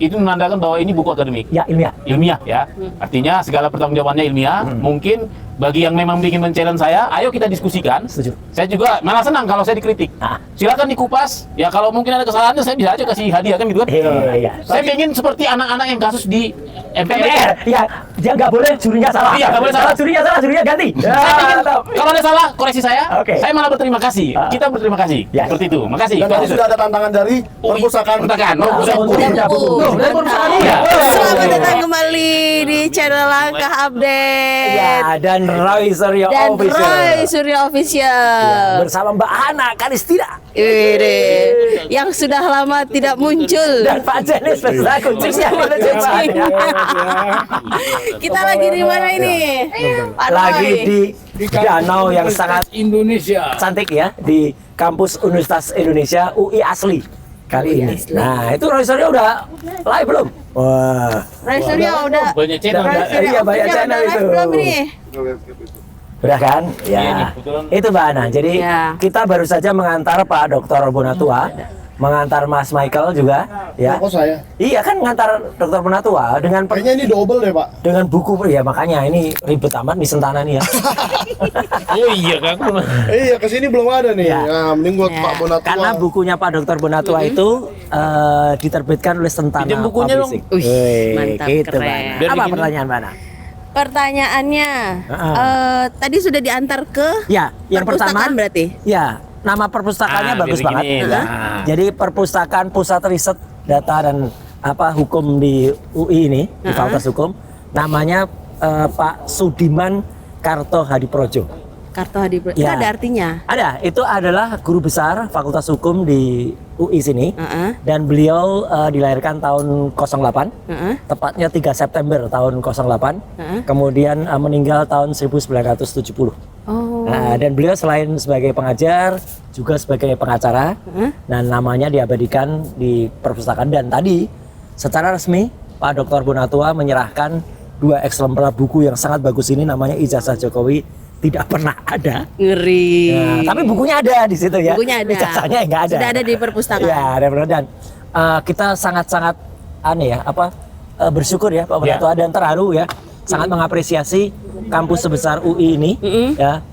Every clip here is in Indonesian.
itu menandakan bahwa ini buku akademik. Ya, ilmiah. Ilmiah ya. Artinya segala pertanggungjawabannya ilmiah. Mungkin bagi yang memang ingin men-challenge saya, ayo kita diskusikan. Setuju. Saya juga malah senang kalau saya dikritik. Silakan dikupas. Ya kalau mungkin ada kesalahannya saya bisa aja kasih hadiah kan gitu kan. Iya. Saya ingin seperti anak-anak yang kasus di MPR. Iya, dia nggak boleh jurinya salah. Iya, nggak boleh salah. Jurinya salah, jurinya ganti. Saya ingin, kalau ada salah, koreksi saya. Oke. Saya malah berterima kasih. Kita berterima kasih. Ya. Seperti itu. Makasih. Dan tadi sudah ada tantangan dari perpustakaan. Perpustakaan. Iya. Selamat datang kembali di channel Langkah Update. Ya, dan Roy Suryo Dan Official. Roy Suryo Official. Bersama Mbak Ana Kalistina. Yang sudah lama tidak muncul. Dan Pak Jenis beserta kucingnya. Kita lagi di mana ini? Pak Lagi Roy. di danau yang sangat Indonesia. cantik ya, di kampus Universitas Indonesia UI asli kali ini. Nah, itu Roy Suryo udah live belum? Wah, Roy Suryo udah. Banyak channel. Roy Suryo Iya, banyak Official channel udah live itu. belum ini? udah kan? Iya, nih, Ya, kebetulan. itu Mbak Ana. Jadi Ya. kita baru saja mengantar Pak Dr. Bonatua, mengantar Mas Michael juga, ya. Kok saya? Iya kan ngantar Dr. Bonatua dengan Kayaknya ini double deh, Pak. dengan buku ya, makanya ini ribet amat nih Sentana nih ya. Oh iya kan. Iya, kesini belum ada nih. Iya. Nah, mending buat Ya. Pak Bonatua. Karena bukunya Pak Dr. Bonatua itu diterbitkan oleh Sentana Pinjam bukunya Publishing. dong. Wih, Wih, mantap, gitu, keren. Mbak Ana. Biar Apa bikin- pertanyaan Mbak Ana? Pertanyaannya, tadi sudah diantar ke Ya, yang pertama, perpustakaan berarti? ya, nama perpustakaannya Ah, bagus biar banget. begini, Ya. nah. Jadi Perpustakaan Pusat Riset Data dan Hukum di UI ini, di Fakultas Hukum, namanya Pak Sudiman Karto Hadiprojo. Karto Hadi. Itu Ya. ada artinya? Ada, itu adalah guru besar Fakultas Hukum di UI sini, Heeh. dan beliau dilahirkan tahun 08. Heeh. Tepatnya 3 September tahun 08, Heeh. kemudian meninggal tahun 1970. Oh. Nah, dan beliau selain sebagai pengajar, juga sebagai pengacara, dan namanya diabadikan di perpustakaan. Dan tadi, secara resmi, Pak Dr. Bonatua menyerahkan 2 eksemplar buku yang sangat bagus ini, namanya Ijazah Jokowi Tidak Pernah Ada. Ngeri. Nah, tapi bukunya ada di situ ya. Bukunya ada. Ijazahnya nggak ada. Sudah ada di perpustakaan. Ya, ada benar. Dan kita sangat-sangat bersyukur ya Pak Bonatua dan terharu ya, sangat mengapresiasi kampus sebesar UI ini ya.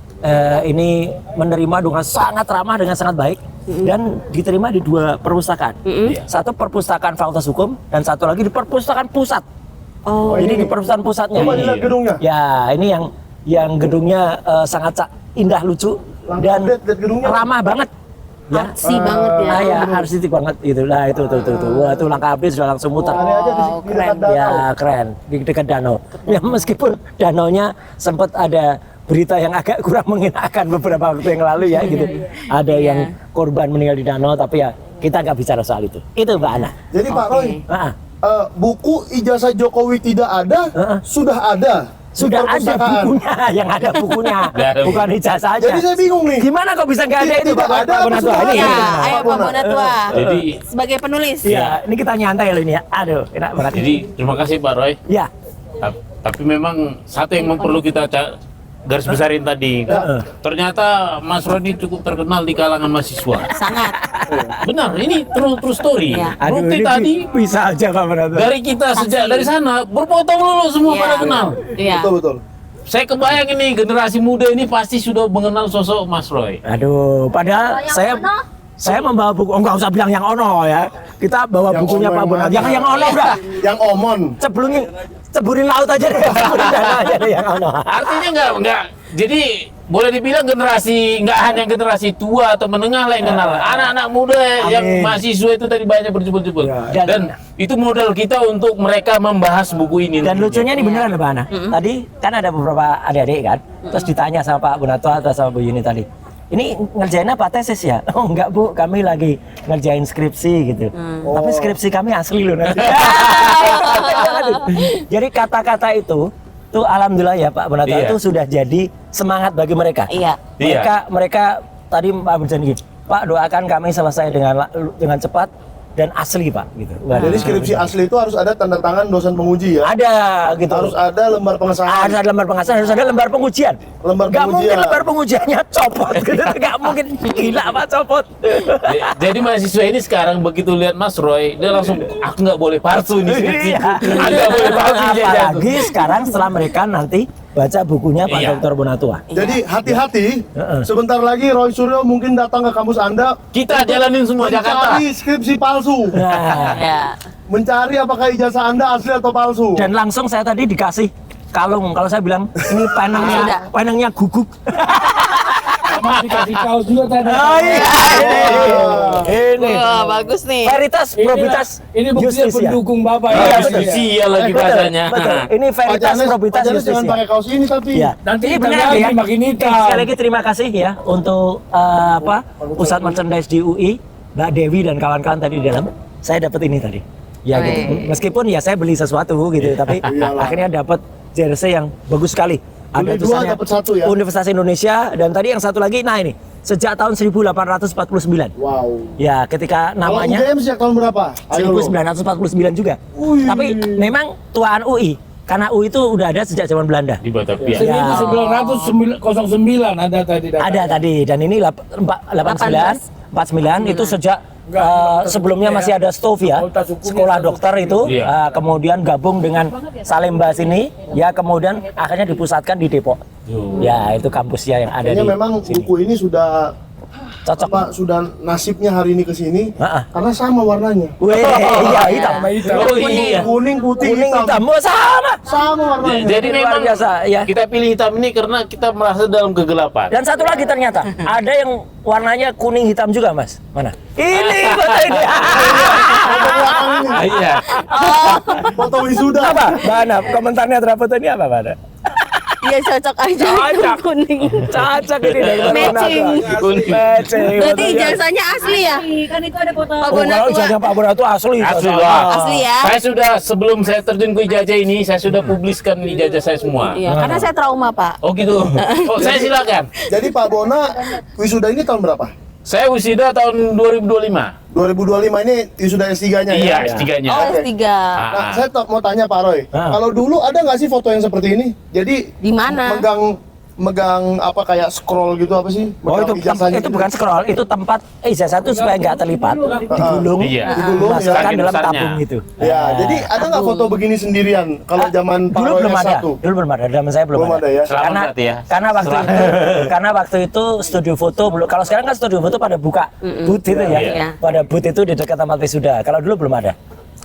Ini menerima dengan sangat ramah, dengan sangat baik, dan diterima di 2 perpustakaan. Satu perpustakaan Fakultas Hukum dan satu lagi di perpustakaan pusat. Oh. Jadi di perpustakaan pusatnya. Coba dilihat gedungnya. Ya, ini yang gedungnya sangat indah, lucu, dan lihat gedungnya. ramah banget. Ya. Artsy banget ya. Ah, ya, artistik banget gitu. Nah, itu tuh. Wah, itu Langkah Update sudah langsung muter. Ada aja di Wow, dekat danau. Ya, keren. Di dekat danau. Ya, meskipun danaunya sempat ada berita yang agak kurang mengenakan beberapa waktu yang lalu ya gitu. Ada yang korban meninggal di danau, tapi ya kita nggak bicara soal itu. Itu Mbak Ana. Jadi Pak Roy, Ah, buku Ijazah Jokowi Tidak Ada sudah ada. di sudah ada perpustakaan. bukunya, yang ada bukunya, Nggak ada bukan ijazah aja. Jadi saya bingung nih. Gimana kok bisa nggak ada itu Tidak Pak ada apa Bonatua? sudah Ini ada? Ya, Pak ayo Pak Bona. Bonatua. Jadi Sebagai penulis. Ya, ini kita nyantai loh ini ya. Aduh, enak banget. jadi terima kasih Pak Roy. Ya, Tapi memang satu yang perlu kita garis besarin tadi. Ternyata Mas Rodi cukup terkenal di kalangan mahasiswa. Sangat. Benar, ini true story. Iya. Bukti tadi bisa aja Pak Bonatua. dari kita sejak dari sana berpotong dulu semua Iya. pada kenal. Iya. Betul. Saya kebayang ini generasi muda ini pasti sudah mengenal sosok Mas Roy. Aduh, padahal saya membawa buku, enggak usah bilang yang ono ya. Kita bawa Yang bukunya ono Pak yang Bonatua. mana? Jangan yang ono udah. Yang Omon. Ceburin laut aja deh. Ceburin danau aja deh yang ono. Artinya enggak. Jadi boleh dibilang generasi nggak hanya generasi tua atau menengah lah yang kenal. Anak-anak muda yang mahasiswa itu tadi banyak berjubel-jubel. Ya. Dan itu modal kita untuk mereka membahas buku ini. Dan lucunya ini beneran Mbak Ana. Tadi kan ada beberapa adik-adik kan, terus ditanya sama Pak Bonatua atau sama Bu Yuni tadi. Ini ngerjain apa, tesis ya? Oh enggak Bu, kami lagi ngerjain skripsi gitu. Tapi skripsi kami asli loh nanti. Jadi kata-kata itu tuh alhamdulillah ya Pak Bonatua Iya. itu sudah jadi semangat bagi mereka. Iya. Mereka tadi Pak berjanji, Pak doakan kami selesai dengan cepat dan asli Pak gitu. Waduh. Jadi skripsi asli itu harus ada tanda tangan dosen penguji ya. Ada gitu. Harus ada lembar pengesahan. Harus ada lembar pengesahan, harus ada lembar pengujian. Lembar Nggak mungkin pengujian. lembar pengujiannya copot gitu. Nggak mungkin, gila Pak copot. Jadi mahasiswa ini sekarang begitu lihat Mas Roy, dia langsung aku nggak boleh palsu nih. Iya. Aku nggak boleh palsu Apalagi sekarang setelah mereka nanti baca bukunya Pak Iya. Dr. Bonatua. Jadi hati-hati, sebentar lagi Roy Suryo mungkin datang ke kampus Anda Kita jalanin semua Jakarta. mencari skripsi palsu. Nah, Ya. Mencari apakah ijazah Anda asli atau palsu. dan langsung saya tadi dikasih kalung. Kalau saya bilang ini penangnya guguk. Sama dikasih kaos juga tadi. Oh iya. Ini. Wah, bagus nih. Veritas probitas Ini buktinya justisia. pendukung Bapak Iya, ya. betul. Justisia lagi Betul, bahasanya. betul. Ini veritas probitas Jangan justisia. pakai kaos ini tapi. Ya. Nanti Ini hitam benar lagi, ya. makin hitam. Sekali lagi terima kasih ya untuk pusat merchandise di UI, Mbak Dewi dan kawan-kawan tadi di dalam. Saya dapat ini tadi. Ya gitu. Meskipun ya saya beli sesuatu gitu, tapi akhirnya dapat jersey yang bagus sekali. Ada Beli dua, tulisannya dapat satu ya? Universitas Indonesia, dan tadi yang satu lagi, nah ini sejak tahun 1849. Wow. Ya, ketika Kalau namanya UGM sejak tahun berapa? Ayo lo. 1949 juga. Wih. Tapi memang tuaan UI, karena UI itu udah ada sejak zaman Belanda. Di Batavia. 1909 ada tadi. Ada tadi, dan ini 49 itu sejak sebelumnya masih ada stove ya, sekolah dokter itu, Iya. kemudian gabung dengan Salemba sini, ya kemudian akhirnya dipusatkan di Depok. Ya itu kampusnya yang ada Kayaknya di memang sini. buku ini sudah Cocok. apa sudah nasibnya hari ini ke sini Ha-ha. karena sama warnanya. Wih, iya hitam. Oh iya. Kuning, putih, Kuning hitam. hitam, oh, sama. Sama warnanya. Jadi Luar memang biasa, ya. kita pilih hitam ini karena kita merasa dalam kegelapan. Dan satu lagi ternyata ada yang warnanya kuning hitam juga mas. Mana? Ini foto ini. Ah, iya. Foto wisuda. Apa? Mana? Komentarnya terhadap foto ini apa mana? Iya, cocok aja. Cocok. Kuning. Cocok ini dari Matching. Kuning. Matching. Berarti ijazahnya asli ya? Kan itu ada foto. Pak Oh, kalau Bonatua. ijazah Pak Bonatua asli. Asli cocok. lah. Asli ya? Saya sudah sebelum saya terjun ke ijazah ini, saya sudah publiskan ijazah saya semua. Iya, karena saya trauma, Pak. Oh gitu. Oh saya silakan. Jadi Pak Bona wisuda ini tahun berapa? Saya wisuda tahun 2025. 2025 ini wisuda S3-nya Iya, ya? S3-nya. Oh, Oke. S3. Nah, saya mau tanya Pak Roy, kalau dulu ada nggak sih foto yang seperti ini? Jadi Di mana? megang apa kayak scroll gitu apa sih? Oh Megang ijazahnya itu gitu. bukan scroll, itu tempat ijazah itu supaya nggak terlipat, digulung, Iya. Digulung, ya. dimasukkan Saking dalam besarnya. tabung gitu. Ya, jadi ada nggak foto begini sendirian kalau zaman Pak Dulu Roy belum ada, S1? dulu belum ada, zaman saya belum Belum ada ya? Selamat Karena berarti ya. karena waktu itu studio foto belum. Kalau sekarang kan studio foto pada buka booth itu ya, Iya. pada booth itu di dekat tempat wisuda. Kalau dulu belum ada.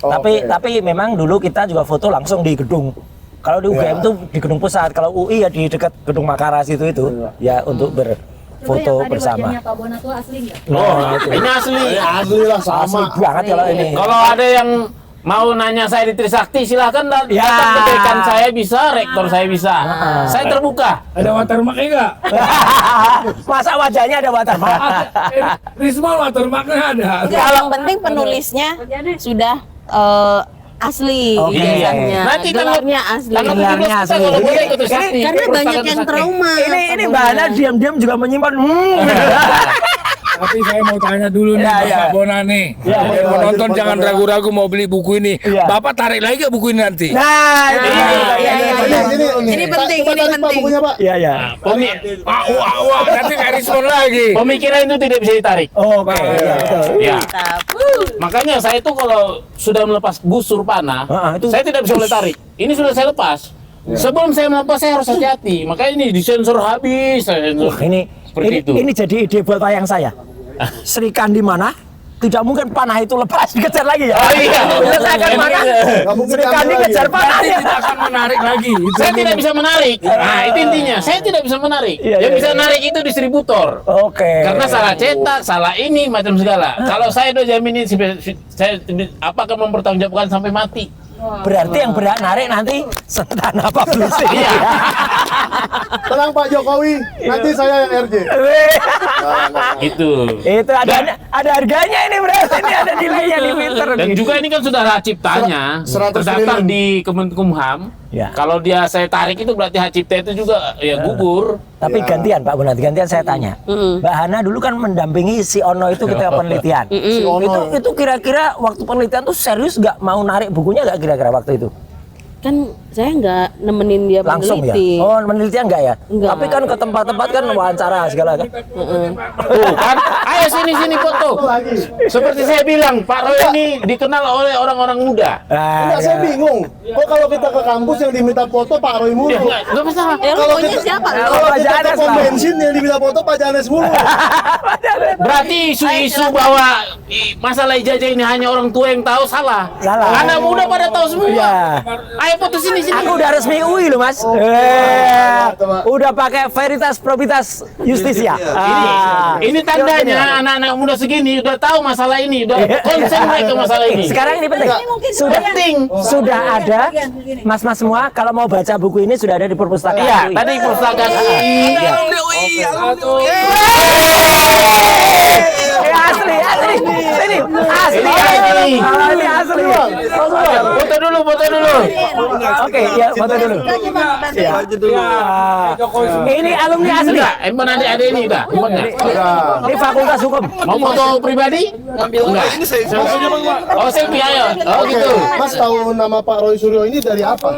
Oh, Tapi memang dulu kita juga foto langsung di gedung. Kalau di UGM itu di gedung pusat, kalau UI ya di dekat gedung Makaras itu ya untuk berfoto bersama. Pak Bonatua asli nggak? Oh, ini asli. Ya, asli lah Asli sama. banget kalau ini. Kalau ada yang mau nanya saya di Trisakti, silahkan datang ke dekan saya bisa, rektor saya bisa. Saya terbuka. Ada watermarknya nggak? Masa wajahnya ada watermark? Risma watermarknya ada. Enggak, yang penting penulisnya sudah asli Oke. ijazahnya. Nanti tanggal- Gelarnya asli. tanggal Gelarnya 17 kita asli. kalau boleh ke Trisakti. Karena banyak yang Trisakti. trauma. Ini Mbak Ana diam-diam juga menyimpan. Tapi saya mau tanya dulu nih Ya, Pak Bona nih. Ya, Jadi ya, penonton lanjut, jangan Pak Bona. ragu-ragu mau beli buku ini. Iya. Bapak tarik lagi gak buku ini nanti? Nah, ini. Iya, iya, iya. Ini Ini penting, Coba ini tarik Pak penting. bukunya Pak. Iya, iya. Wah, nanti kayak respon lagi. Pemikiran itu tidak bisa ditarik. Oke, iya betul. Ya. Mantap. Makanya saya itu kalau sudah melepas busur panah, Itu- saya tidak bisa boleh tarik. Ini sudah saya lepas. Sebelum saya melepas saya harus hati-hati. Makanya ini disensor habis. Saya sensor. Wah, ini Seperti itu. ini jadi ide buat wayang saya. Serikan di mana? Tidak mungkin panah itu lepas dikejar lagi ya. Oh iya. Menyelesaikan mana? Nggak mungkin Serikan diambil dikejar lagi. panah Nanti ya. tidak akan menarik lagi. Itu Saya tidak bisa menarik. Nah, itu intinya. Saya tidak bisa menarik. Iya, Yang iya, bisa iya. narik itu distributor. Oke. Karena salah cetak, salah ini, macam segala. Kalau saya udah jamin ini, saya apa akan mempertanggungjawabkan sampai mati. Berarti yang berhak narik nanti Sentana Publishing. Iya. Tenang Pak Jokowi, nanti saya yang RJ. Itu. Itu ada harganya ini berarti ini ada nilainya di meter. Dan juga ini kan sudah hak ciptanya 100 terdaftar triliun. di Kemenkumham. Ya. Kalau dia saya tarik itu berarti hak cipta itu juga ya gugur. Tapi gantian Pak Bonat, gantian saya tanya. Mbak Hana dulu kan mendampingi si Ono itu ketika penelitian. Si Ono. Itu kira-kira waktu penelitian tuh serius nggak mau narik bukunya nggak kira-kira waktu itu? Kan saya nggak nemenin dia Langsung ya? meneliti. Oh, penelitian nggak ya? Nggak. Tapi kan ke tempat-tempat kan wawancara segala kan? Tuh kan, ayo sini foto. Seperti saya bilang, Pak Roy ini dikenal oleh orang-orang muda. Enggak, saya bingung. Kok kalau kita ke kampus yang diminta foto Pak Roy mulu? Ya, nggak masalah. Ya, lu Kalau maunya kita- siapa? Kalau Pak kita ke Janes, pom Pak. bensin yang diminta foto Pak Janes mulu. Berarti isu-isu bahwa masalah ijazah ini hanya orang tua yang tahu salah. Salah. Anak muda pada tahu semua. Iya. Ayo foto sini. Aku udah resmi UI loh Mas. Udah pakai Veritas Probitas Justisia. Ini tandanya anak-anak muda segini udah tahu masalah ini, udah konsen mereka masalah ini. Sekarang ini penting. Sudah penting. Sudah ada mas-mas semua kalau mau baca buku ini sudah ada di perpustakaan. Iya, UI. tadi perpustakaan. Asli. Ini asli. Ini. Ini asli. Foto dulu. Oke, ya foto dulu. Ya. Ini alumni asli. Enggak, emang ada ini udah. Emang enggak? Di Fakultas Hukum. Mau foto pribadi? Enggak. Oh, selfie ayo. Oh, Oke, gitu. Mas tahu nama Pak Roy Suryo ini dari apa?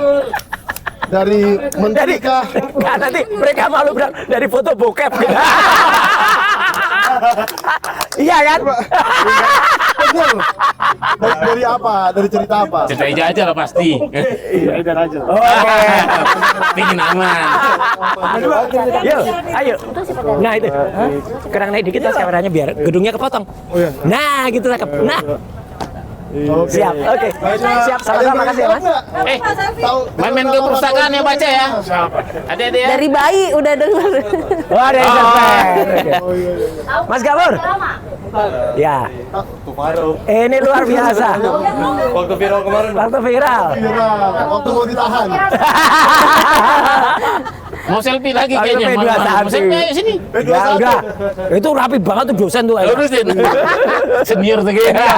Dari menteri kah? Nggak, nanti mereka malu bilang dari foto bokep. Iya kan? Bener. Dari apa? Dari cerita apa? Cerita aja lah pasti. Oke. Pingin aman. Yuk, ayo. Nah itu. Kurang naik dikit mas kameranya biar gedungnya kepotong. Nah gitu cakep. Nah. Siap, oke. Siap, sama-sama makasih ya mas. Tahu Main ke perpustakaan ya baca ya. Ada ya. Dari bayi udah denger. Oh ada yang sampai. Mas Gabur. Ya. Ini luar biasa. Waktu viral kemarin. Waktu viral. waktu mau ditahan. Mau selfie lagi Ayo, kayaknya. P21. Mau selfie ayo sini. Ya udah. Itu rapi banget tuh dosen tuh. Lurusin. Senior tuh kayaknya.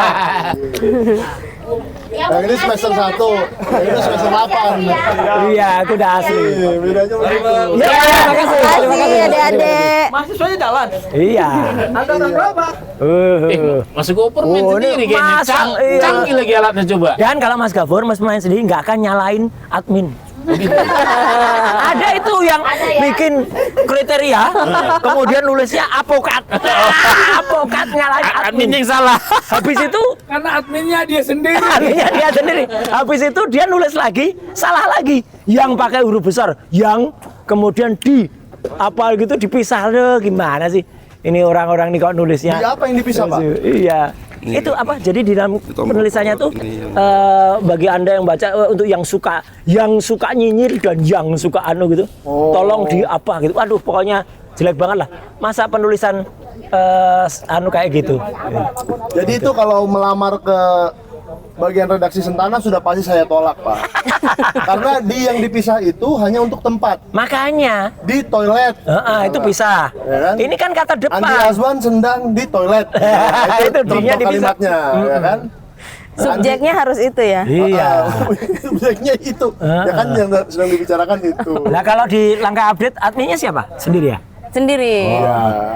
Yang ini semester 1, yang ini semester 8. Iya, itu udah asli. Bedanya begitu. Ya, terima kasih. Terima kasih. Adik-adik. Mahasiswanya jalan. Iya. Angkatan berapa? Masuk oper main Oh, ini sendiri kayaknya. masang, iya. Canggih lagi alatnya coba. Dan kalau Mas Gafur Mas main sendiri nggak akan nyalain admin. Ada itu yang bikin kriteria, kemudian nulisnya apokat. Apokat nyalain Admin admin. yang salah. Habis itu Karena adminnya dia sendiri. adminnya dia sendiri. Habis itu dia nulis lagi, salah lagi. Yang pakai huruf besar, yang kemudian di apa gitu dipisah. Aduh, gimana sih? Ini orang-orang nih kok nulisnya. Di apa yang dipisah, Pak? Iya. Itu apa? Jadi di dalam penulisannya tuh bagi Anda yang baca untuk yang suka nyinyir dan yang suka anu gitu. Tolong di apa gitu. Aduh, pokoknya jelek banget lah. Masa penulisan anu kayak gitu. Jadi itu kalau melamar ke bagian redaksi Sentana sudah pasti saya tolak, Pak. Karena di yang dipisah itu hanya untuk tempat. Makanya Di toilet. itu bisa. Ya kan? Ini kan kata depan. Andi Azwan sedang di toilet. Nah, Itu contoh D-nya dipisah. kalimatnya, ya kan? Subjeknya harus itu ya. Iya. Subjeknya itu. Ya kan yang sedang dibicarakan itu. Nah kalau di Langkah Update adminnya siapa? Sendiri ya? Sendiri.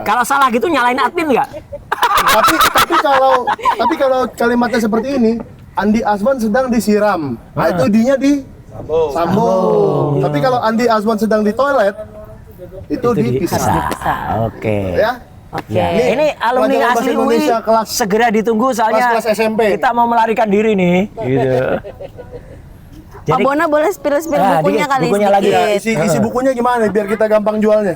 Kalau salah gitu nyalain admin nggak? Tapi kalau kalimatnya seperti ini, Andi Azwan sedang disiram. Nah, itu D-nya di sambung. Tapi kalau Andi Azwan sedang di toilet, itu dipisah. Oke. Ya. Oke. Ini alumni pelajaran bahasa asli UI Indonesia kelas segera ditunggu soalnya kelas SMP. kita mau melarikan diri nih. Gitu. Pak Bona boleh spill-spill Nah, bukunya dikit, kali bukunya sedikit. lagi. Ya, isi bukunya gimana biar kita gampang jualnya?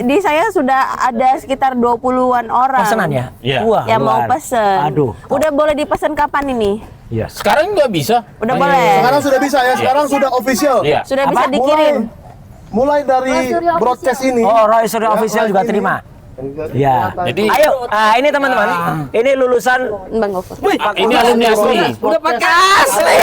Di saya sudah ada sekitar 20-an orang. Pesanan ya? Iya. Wah, Yang mau luar. pesen. Aduh. Udah boleh dipesan kapan ini? Iya. Sekarang nggak bisa. Udah boleh. Sekarang sudah bisa ya, sekarang sudah official. Iya. Sudah Apa? bisa dikirim. Mulai dari broadcast ini. Oh, Roy Suryo Ya, official live juga ini. terima. Ya. Jadi Ayo, ini teman-teman. Ini lulusan Bang Gofur. ini alumni asli. udah pakai asli.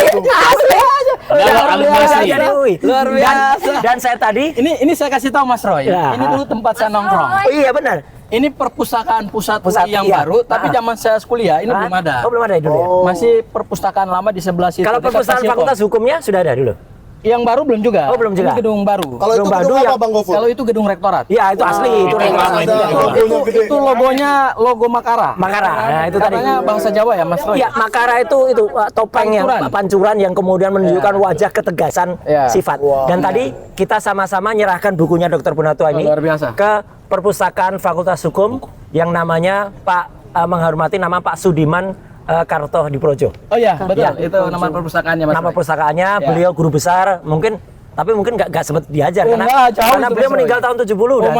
Adalah alumni asli. Dari UI. Luar biasa. Dan saya tadi Ini saya kasih tahu Mas Roy. Ya. Ini dulu tempat saya nongkrong. Oh iya benar. Ini perpustakaan pusat Pusat, yang iya. baru, tapi zaman saya kuliah ini belum ada. Oh, belum ada dulu ya. Masih perpustakaan lama di sebelah situ. Kalau dekat perpustakaan Fasilkom. Fakultas Hukumnya sudah ada dulu. yang baru belum juga. Oh, belum juga. Ini gedung baru. Kalau itu Gedung gedung Badu apa ya- Bang Gofur? Kalau itu gedung rektorat. Iya, itu asli. Itu yang lama itu. Ada logonya gede. Itu logonya logo Makara. Makara. Nah, itu tadi. Katanya bahasa Jawa ya, Mas Roy? Iya, Makara itu topeng yang pancuran yang kemudian menunjukkan wajah ketegasan Iya. sifat. Dan tadi kita sama-sama nyerahkan bukunya Dr. Bunatua ini luar biasa. ke Perpustakaan Fakultas Hukum yang namanya menghormati nama Pak Sudiman Karto di Projo. Oh iya, betul. Ya. Itu nama perpustakaannya, Mas Nama Roy. pustakaannya, Ya. beliau guru besar, mungkin tapi mungkin nggak sempat diajar Oh, enggak, jauh karena itu, beliau Mas meninggal Roy. tahun 70 dan.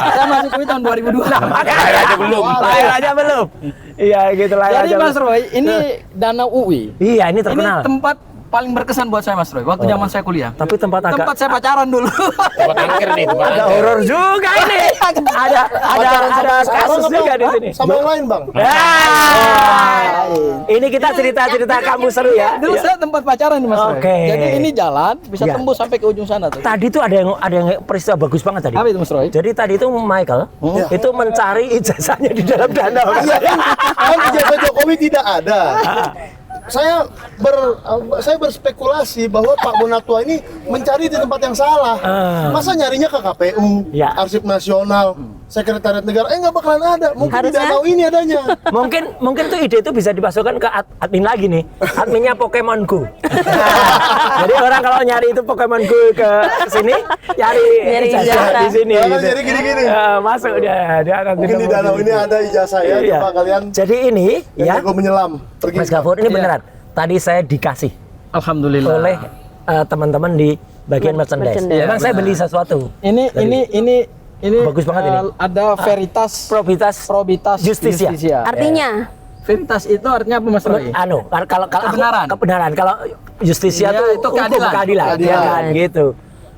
Saya masuk kuliah tahun 2002. Lahir aja belum. Lahir aja belum. Iya, gitu lah. Jadi Mas Roy, ini Danau UI. Iya, ini Ini terkenal. tempat paling berkesan buat saya, Mas Roy, waktu zaman saya kuliah. Tapi tempat agak Tempat saya pacaran dulu. Tempat angker nih, tempat agak angker. horor juga ini. ada kasus juga di sini. Sama yang lain Bang. Ini kita cerita-cerita kamu seru ya. Dulu saya tempat pacaran nih, Mas Roy. Oke. Jadi ini jalan bisa Ya. tembus sampai ke ujung sana tuh. Tadi tuh ada yang peristiwa bagus banget tadi. Apa itu, Mas Roy? Jadi tadi itu Michael itu mencari ijazahnya di dalam danau. Kan ijazah Jokowi tidak ada. Saya berspekulasi bahwa Pak Bunatua ini mencari di tempat yang salah. Masa nyarinya ke KPU, Ya. Arsip Nasional, Sekretariat Negara, nggak bakalan ada. Mungkin di Harusnya- danau ini adanya. mungkin tuh ide itu bisa dimasukkan ke admin lagi nih, adminnya Pokemon Go. Jadi orang kalau nyari itu Pokemon Go ke sini, nyari ijazah ijazah. di sini. Jangan gitu. jadi gini-gini. Masuk dia akan Mungkin di ketemu danau sini. ini ada ijazah ya, Iya. coba kalian Jadi ini yang ya, jago menyelam. Pergi. Mas Gafur ini Iya. beneran. Tadi saya dikasih Alhamdulillah. oleh teman-teman di bagian merchandise. Merchandise. Memang saya beli sesuatu. Ini Bagus banget ini. Ada Veritas Probitas Justisia. Artinya Veritas itu artinya apa, Mas Roy? Kalau Kebenaran. kebenaran. Kalau justisia Iya, tuh itu hukum, keadilan. keadilan, ya kan gitu.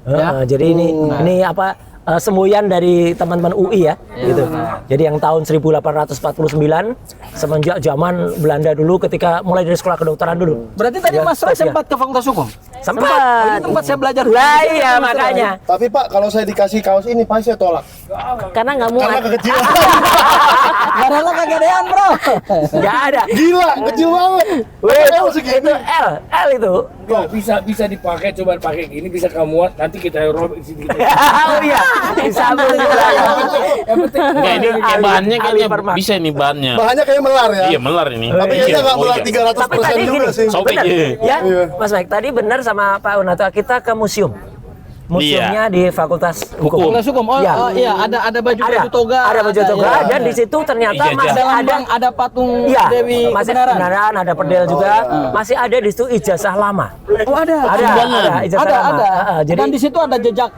Ya. Jadi ini apa semboyan dari teman-teman UI ya, gitu. Jadi yang tahun 1849 semenjak zaman Belanda dulu ketika mulai dari sekolah kedokteran dulu. Berarti tadi Ya, Mas Roy iya. sempat ke Fakultas Hukum? Sempat. Ini tempat saya belajar. Lah iya makanya. Tapi Pak, kalau saya dikasih kaos ini pasti saya tolak. karena nggak muat. Karena kekecilan. Karena kegedean, Bro. Enggak ada. Gila, kecil banget. Wih, L segini. itu L itu. Kok bisa dipakai, coba pakai gini bisa kamu muat, nanti kita robek di sini. Oh iya, disambung juga. Enggak, ini kayak Ali- bahannya Ali kayaknya Permak. bisa nih bahannya. Bahannya kayak melar ya. Iya, melar ini. Tapi kayaknya nggak melar Oh, iya. 300% Tapi tadi juga gini, sih. Sobek benar, ya. ya, Iya. Mas Mike, tadi benar sama Pak Unatua, kita ke museum. Museumnya di Fakultas Hukum. Fakultas Hukum. Oh, Iya. iya, ada baju toga. Ada baju toga iya. dan di situ ternyata Ijazah. masih Dalam ada bank ada patung Iya, Dewi masih Kebenaran. kebenaran, ada perdel juga. Masih ada di situ ijazah lama. Oh, ada. Ada ijazah Ada, lama. ada. Jadi Dan di situ ada jejak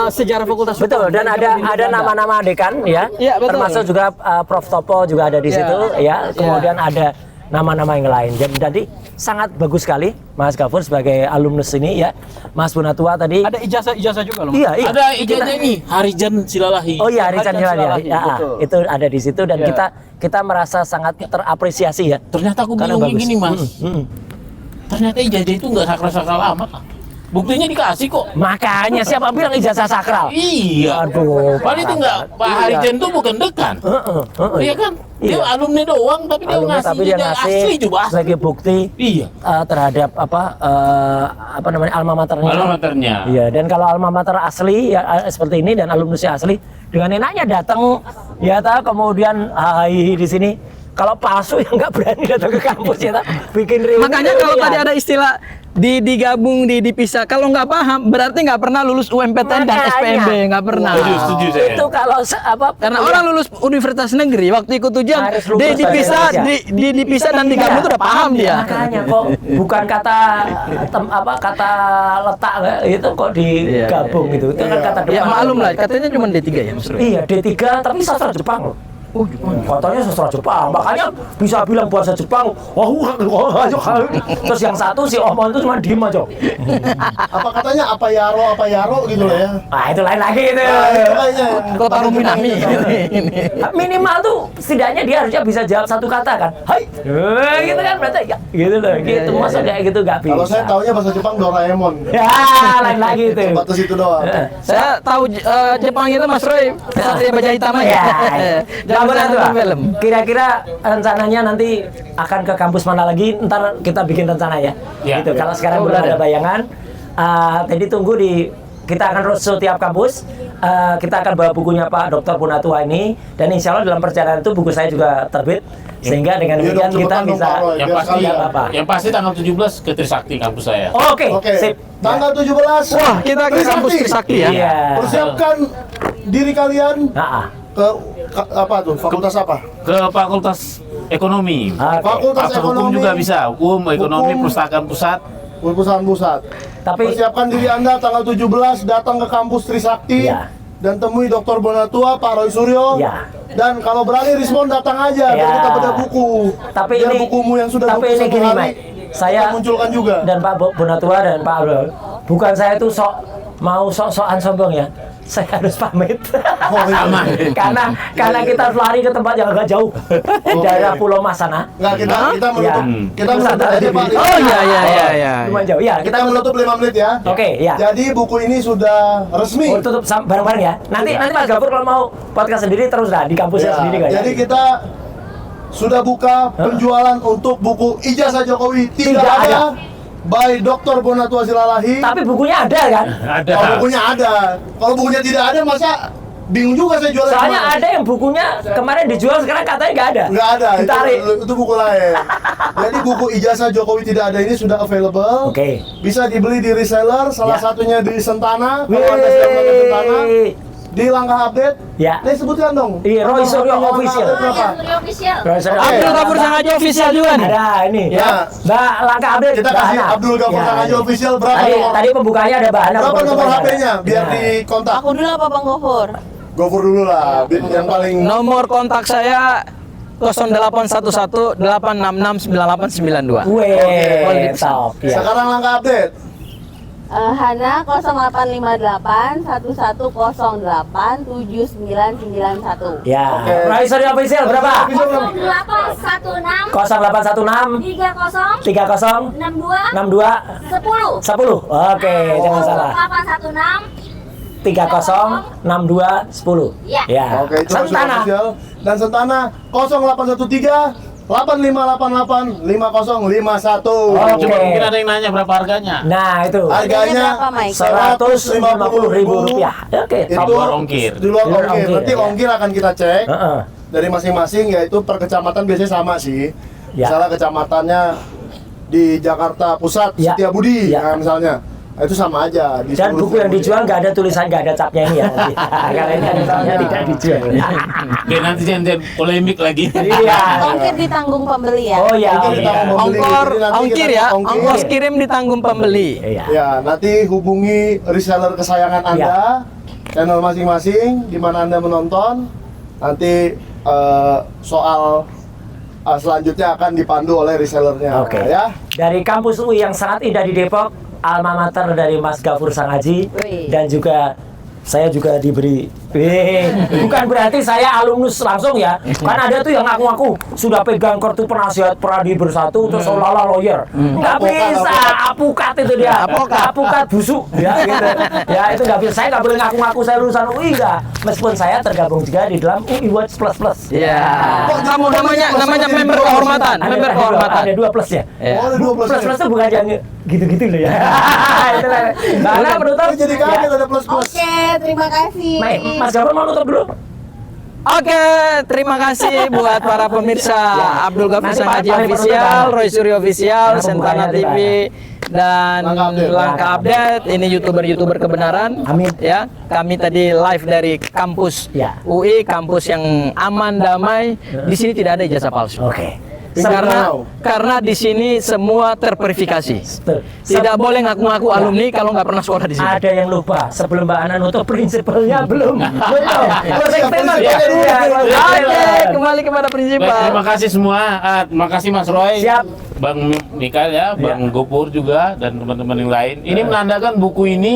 sejarah Fakultas Hukum. betul, dan Dari ada zaman Belanda. nama-nama dekan ya. Iya, betul. Termasuk juga Prof Topo juga ada di Iya. situ ya. Iya. Kemudian ada nama-nama yang lain. Jadi sangat bagus sekali Mas Gafur sebagai alumnus ini ya. Mas Bunatua tadi. Ada ijazah juga loh. Iya, iya. Ada ijazah ini, Harijan Silalahi. Oh iya, Harijan Harijan Silalahi. Silalahi, Ya, betul. itu ada di situ dan Iya. kita merasa sangat terapresiasi ya. Ternyata aku Karena bingungnya bagus. gini, Mas. Ternyata ijazah itu nggak sakral-sakral amat. Buktinya dikasih kok. Makanya siapa bilang ijazah sakral? Iya. Aduh, Padahal itu nggak, Pak Iya. Harijan itu bukan dekan. Iya kan? Dia Iya. alumni doang, tapi dia Alumni, ngasih tapi dia ijazah ngasih asli coba asli. sebagai bukti Iya. terhadap apa namanya alma maternya. Alma maternya. Iya, dan kalau alma mater asli ya seperti ini dan alumnusnya asli dengan enaknya datang ya tahu kemudian hai di sini. Kalau palsu ya nggak berani datang ke kampus ya tak bikin reuni. Makanya kalau tadi ada istilah digabung dipisah, kalau nggak paham berarti nggak pernah lulus UMPTN dan Makanya. SPMB, nggak pernah. Setuju saya. Itu kalau apa Karena orang lulus universitas negeri waktu ikut ujian Harus lulus bahasa dipisah Indonesia. dipisah dan digabung itu udah paham dia. Makanya kok bukan kata kata letak itu kok digabung gitu. Itu kan kata Ya depan. maklum lah, katanya cuma D3 ya Mas Roy. Iya, D3 tapi sastra Jepang loh. Oh, Jepang. Katanya sastra Jepang, makanya bisa bilang bahasa Jepang. Terus yang satu si Omon itu cuma diem aja. Apa katanya apa yaro gitu loh ya. Nah itu lain lagi itu. Itu kayaknya. Kota Ruminami Minimal tuh setidaknya dia harusnya bisa jawab satu kata kan. Hai. Gitu kan berarti ya. Gitu loh. Gitu masa kayak gitu nggak bisa. Kalau saya taunya bahasa Jepang Doraemon. Ya lain lagi itu. Batas itu doang. Saya tahu Jepang itu Mas Roy, Satria Baja Hitam aja. Ya. Pak Bonatua, nonton film. kira-kira rencananya nanti akan ke kampus mana lagi? Ntar kita bikin rencana ya. Ya. Gitu. Kalau sekarang belum ada bayangan, jadi tunggu kita akan roadshow tiap kampus. Kita akan bawa bukunya Pak Dr. Bonatua ini, dan insya Allah dalam perjalanan itu buku saya juga terbit, sehingga dengan Iya demikian dong, kita cepetan dong, bisa. Pak Roy, Yang biar pasti, sekalian. apa? yang pasti tanggal 17 ke Trisakti kampus saya. Oke, Oke, sip. tanggal 17. Wah, kita ke kampus Trisakti ya. Iya. Persiapkan diri kalian Nah, ke apa tuh? Fakultas apa? Ke Fakultas Ekonomi. oke. Fakultas Atau hukum Ekonomi. juga bisa. Hukum, ekonomi, Hukum. perpustakaan pusat. Perpustakaan pusat. Tapi Persiapkan diri Anda tanggal 17 datang ke kampus Trisakti Iya. dan temui Dr. Bonatua, Pak Roy Suryo. Iya. Dan kalau berani respon datang aja biar Iya. kita bedah buku. Tapi biar ini- bukumu yang sudah tapi buku ini satu gini, hari, Mike. Saya kita munculkan juga. dan Pak Bonatua dan Pak Abdul, bukan saya itu sok-sokan sombong ya. Saya harus pamit. Oh, iya. Sama. karena kita harus lari ke tempat yang agak jauh daerah Pulau Mas sana. Nggak, kita menutup. Ya. Kita menutup aja Pak. Oh iya. Lumayan jauh. Ya, Kita menutup 5 menit ya. Oke, ya. Jadi buku ini sudah resmi. Oh, tutup bareng-bareng ya. Nanti Mas Gafur kalau mau podcast sendiri terus dah di kampusnya Ya, sendiri kan. jadi kita sudah buka penjualan untuk buku Ijazah Jokowi tidak Tidak ada ada. by Dr. Bonatua Silalahi. Tapi bukunya ada kan? Ada. Kalau bukunya ada. Kalau bukunya tidak ada masa bingung juga saya jualan. Soalnya kemana. ada yang bukunya kemarin dijual sekarang katanya nggak ada. Nggak ada, Ditarik. itu buku lain. Jadi buku Ijazah Jokowi tidak ada ini sudah available. Oke. Bisa dibeli di reseller, salah Ya. satunya di Sentana. Kalau Anda sedang melihat Sentana, di Langkah Update. Ya. Nih sebutkan dong. Iya, Roy Suryo Langkah official. Update berapa? official. Abdul Gafur Sangaja official juga nih. Ada ini. Ya. Mbak Langkah Update. Kita kasih Bahana. Abdul Gafur Ya, Sangaja ini. official berapa Tadi, nomor? tadi pembukaannya ada bahan. Berapa nomor HP-nya biar Nah. dikontak? Aku dulu apa Bang Gofur? Gofur dulu lah, yang paling Nomor kontak saya 0811-866-9892. Weh, top ya. sekarang Langkah Update. Hana 0858 1108 7991. Ya. Oke. Roy Suryo official berapa? 0816 0816 30 30 62 62 10. 10. Oke, jangan salah. 0816 30 62 10. Ya. Ya. Oke, itu masuk Sentana. official. Dan Sentana 0813 8588 5051. Oke. Coba mungkin ada yang nanya berapa harganya. Nah, itu. Harganya berapa, Mike? Rp150.000. Oke, Itu top. luar ongkir. Di luar Di luar ongkir. ongkir, Nanti ya. ongkir akan kita cek Heeh. dari masing-masing, yaitu per kecamatan biasanya sama sih. Ya. Misalnya kecamatannya di Jakarta Pusat, Ya. Setiabudi, Ya. nah, misalnya. Nah, itu sama aja. Di Dan seluruh buku yang Setiabudi. dijual nggak ada tulisan, nggak ada capnya ini ya. nanti. Karena ini misalnya tidak dijual. Biar nanti jangan polemik lagi. Iya. Ongkir ditanggung pembeli ya. Oh ya. Ongkir ditanggung pembeli. Ongkir, Jadi nanti ongkir kita ya, ongkir. ongkos kirim ditanggung pembeli. Iya. Ya, nanti hubungi reseller kesayangan Anda, channel masing-masing di mana Anda menonton. Nanti soal selanjutnya akan dipandu oleh resellernya. Oke. Ya. Dari kampus UI yang sangat indah di Depok, alma mater dari Mas Gafur Sangaji, Wih. dan juga saya juga diberi. Bukan berarti saya alumnus langsung ya. Kan ada tuh yang ngaku-ngaku sudah pegang kartu penasihat Pradi Bersatu terus seolah-olah lawyer. Nggak bisa, apukat itu dia. Apukat busuk ya gitu. Ya itu nggak bisa. Saya nggak boleh ngaku-ngaku saya lulusan UI nggak. Meskipun saya tergabung juga di dalam UI Watch Plus. Ya. Kamu namanya member kehormatan, member kehormatan. Ada 2 plus ya. Ya. Oh, ada 12 Plus plus itu bukan yang gitu-gitu loh ya. Itulah. Nah, menutup. Oh, jadi kaget ada plus-plus. Oke, terima kasih. Mas Gafur mau nutup dulu? Oke, terima kasih buat para pemirsa Abdul Gafur Nanti Sangaji paling official, penutupan. Roy Suryo official, Karena Sentana pembukaannya TV dan Langkah Update. Langkah Update. Ini youtuber kebenaran. Amin. Ya, kami tadi live dari kampus Ya. UI, kampus yang aman damai. Di sini tidak ada ijazah palsu. Oke. Karena di sini semua terverifikasi. Betul. Tidak boleh ngaku-ngaku alumni kalau nggak pernah sekolah di sini. Ada yang lupa sebelum Mbak Ana nutup prinsipalnya belum. Belum. Closing statement. Ya, Iya, closing Oke, statement. kembali kepada Baik, prinsipal. terima kasih semua. Terima kasih Mas Roy. Siap. Bang Mikael ya, Bang Gopur juga dan teman-teman yang lain. Ini menandakan buku ini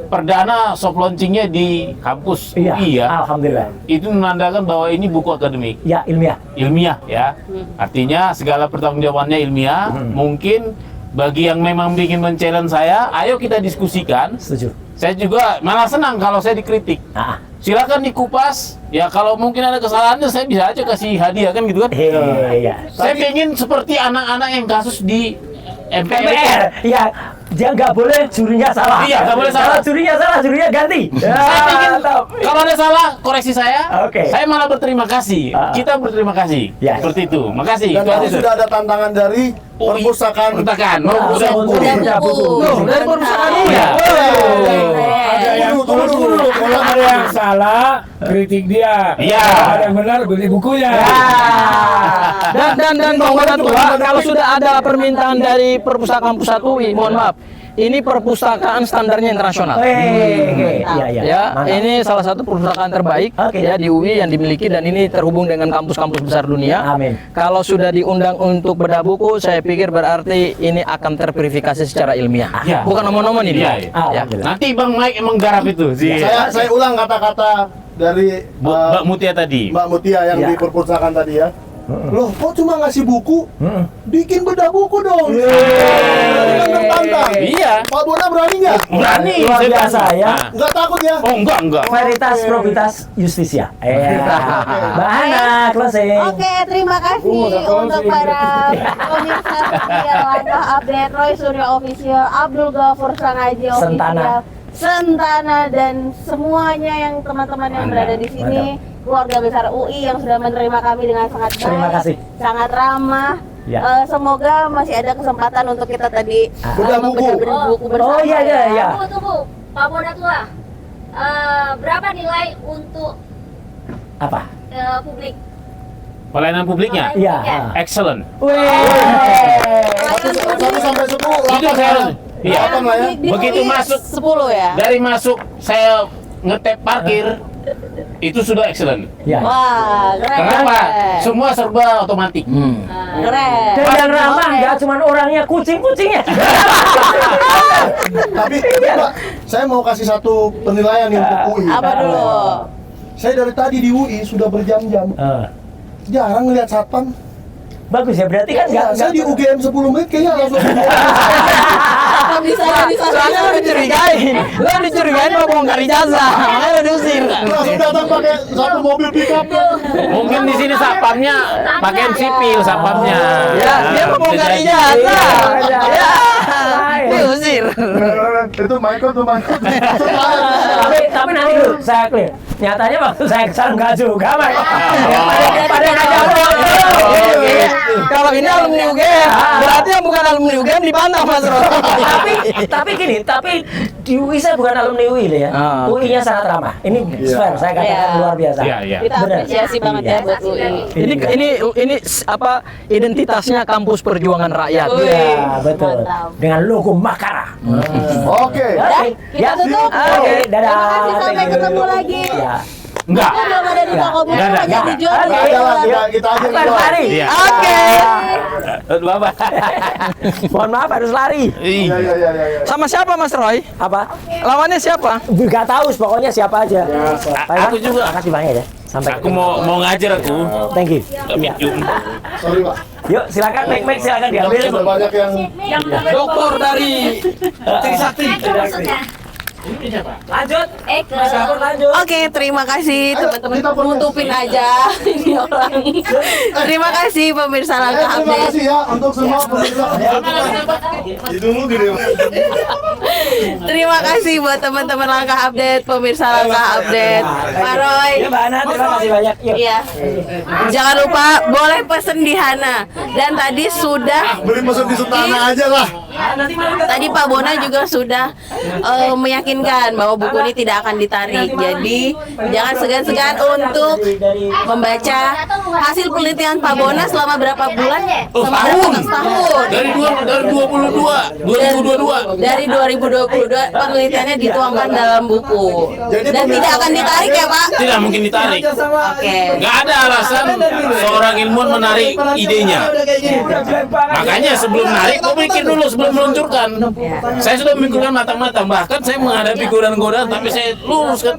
perdana soft launchingnya di kampus Iya. UI ya. Alhamdulillah. Itu menandakan bahwa ini buku akademik, Ya, ilmiah. ilmiah ya. Artinya segala pertanggungjawabannya ilmiah. Mungkin bagi yang memang bikin men-challenge saya, ayo kita diskusikan. Setuju. Saya juga malah senang kalau saya dikritik. Nah, silakan dikupas. Ya kalau mungkin ada kesalahannya saya bisa aja kasih hadiah kan gitu kan. Iya. Saya pengen seperti anak-anak yang kasus di MPR. MPR, ya dia nggak boleh jurinya salah. Iya, nggak boleh salah. Kalau jurinya ganti. Saya pengen kalau ada salah koreksi saya. Oke. Saya malah berterima kasih. Kita berterima kasih. Ya. Seperti itu. Makasih. Dan Itu tadi aja, Sur. sudah ada tantangan dari perpustakaan. Perpustakaan. Nah, Perpustakaan. untuk Udah beda buku. buku. Tuh, dari perpustakaan Mantap. ini ya. Ada yang Tunggu dulu. kalau ada yang salah kritik dia. Iya. Kalau ada yang benar beli bukunya. Dan Bang Bonatua, kalau sudah ada permintaan dari Perpustakaan Pusat UI, mohon maaf, ini perpustakaan standarnya internasional. Iya. Ya, Mantap. ini salah satu perpustakaan terbaik Oke. ya di UI yang dimiliki dan ini terhubung dengan kampus-kampus besar dunia. Amin. Kalau sudah diundang untuk bedah buku, saya pikir berarti ini akan terverifikasi secara ilmiah. Iya. Bukan omong-omong ini. Iya, iya. Ya. Alhamdulillah. Nanti Bang Mike emang garap itu sih. Saya ulang kata-kata dari Mbak Mutia tadi. Mbak Mutia yang Ya. di perpustakaan tadi ya. Loh, kok cuma ngasih buku? Bikin bedah buku dong. Tadi kan tertantang. Iya. Pak Bona berani nggak? Berani. Luar saya biasa berani. ya. Nah. Nggak takut ya? Oh enggak. Veritas Probitas Justisia. Mbak Hana, closing. Oke, terima kasih untuk para pemirsa setia Langkah Update, Roy Suryo Official, Abdul Ghafur Sangaji Official, Sentana dan semuanya yang teman-teman yang berada di sini, keluarga besar UI yang sudah menerima kami dengan sangat baik, Terima kasih. sangat ramah. Ya. Semoga masih ada kesempatan untuk kita tadi Bedah buku. membedah buku bersama. Oh iya. Tunggu, Pak Bonatua. Berapa nilai untuk Apa? publik? Pelayanan publiknya. Iya. Excellent. Satu sampai 10. Itu saya harus. Iya. Delapan lah ya. Begitu masuk 10 ya. dari masuk saya ngetep parkir itu sudah excellent. Ya. Wah, keren. Kenapa? Semua serba otomatis. Keren. Dan yang ramah nggak cuma orangnya, kucing-kucingnya. Tapi Pak, saya mau kasih satu penilaian nih untuk UI. Apa dulu? Saya dari tadi di UI sudah berjam-jam. Jarang ngeliat satpam. Bagus ya, berarti kan nggak Saya di UGM 10 menit kayaknya langsung. Soalnya lo dicurigain, mau bongkar ijazah, makanya lo diusir. Langsung datang pakai satu mobil pickup. Mungkin di sini satpamnya pakaian sipil satpamnya. Ya, dia mau bongkar ijazah. Ya, diusir. Itu Michael tuh Michael. tapi nanti dulu saya clear. Nyatanya waktu saya kesana nggak juga, Mas. Pada ngajak. Kalau ini alumni UGM, berarti yang bukan alumni UGM dipantau Mas Ro. tapi gini, di UI saya bukan alumni UI ya. Ah, oke. UI-nya sangat ramah. Ini fair, saya katakan Iya. luar biasa. Iya. Kita Benar. apresiasi banget ya buat UI. Ini apa identitasnya kampus perjuangan rakyat. Iya, betul. Mantap. Dengan logo Makara. Oke. Kita tutup. Oke, dadah. Terima kasih, sampai Thank you. ketemu lagi. Ya. Enggak. Kita belum ada di toko buku, Nggak ada. hanya dijual di Oke. Ada lah, toko. kita aja Harus nih. lari. Iya. Oke. Bye. Mohon maaf harus lari. Iya. Sama siapa Mas Roy? Apa? Lawannya siapa? Gak tahu, pokoknya siapa aja. Pak Iwan, Aku juga. Makasih banyak ya. Sampai Aku mau ngajar aku. Thank you. Tapi Sorry Pak. Yuk, silakan mic silakan diambil. Sudah banyak yang Dokter dari Trisakti. Lanjut. Ke Lanjut. Oke, terima kasih Ayo, teman-teman. kita podcast. Tutupin aja ini orang. Terima kasih pemirsa Langkah terima Update. kasih ya untuk semua pemirsa. Dulu gini. Terima kasih buat teman-teman Langkah Update, pemirsa Langkah Update. Pak Roy. Ya Mbak Ana, terima kasih banyak. Yuk. Iya. Jangan lupa boleh pesen di Hana. Dan tadi sudah Beli masuk di Sentana aja lah. Tadi Pak Bona juga sudah meyakinkan bahwa buku ini tidak akan ditarik. Jadi jangan segan-segan untuk membaca hasil penelitian Pak Bona selama berapa bulan? Setahun. Dari 2022. Dari 2022 penelitiannya dituangkan dalam buku. Dan tidak akan ditarik ya Pak? Tidak mungkin ditarik. Oke. Nggak ada alasan seorang ilmuwan menarik idenya. Makanya sebelum narik, mau mikir dulu sebelum meluncurkan. Saya sudah memikirkan matang-matang. Bahkan saya menghadapi godaan-godaan, tapi saya luruskan.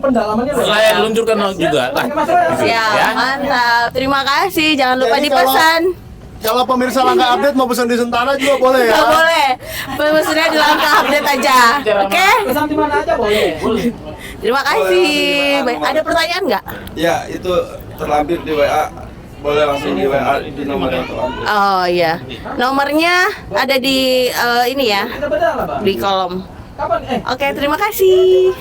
Saya luncurkan juga. Lah, gitu. Siap, Ya. mantap. Terima kasih. Jangan lupa Jadi dipesan. kalau pemirsa Langkah Update mau pesan di Sentana juga boleh ya. Nggak boleh. Pesannya di Langkah Update aja. Oke? Pesan di mana aja boleh. Terima kasih. Baik, ada pertanyaan nggak? Ya, itu terlampir di WA. Boleh langsung di WA di nomor yang terlampir. Oh iya. Nomornya ada di ini ya. Di kolom. Oke, terima kasih.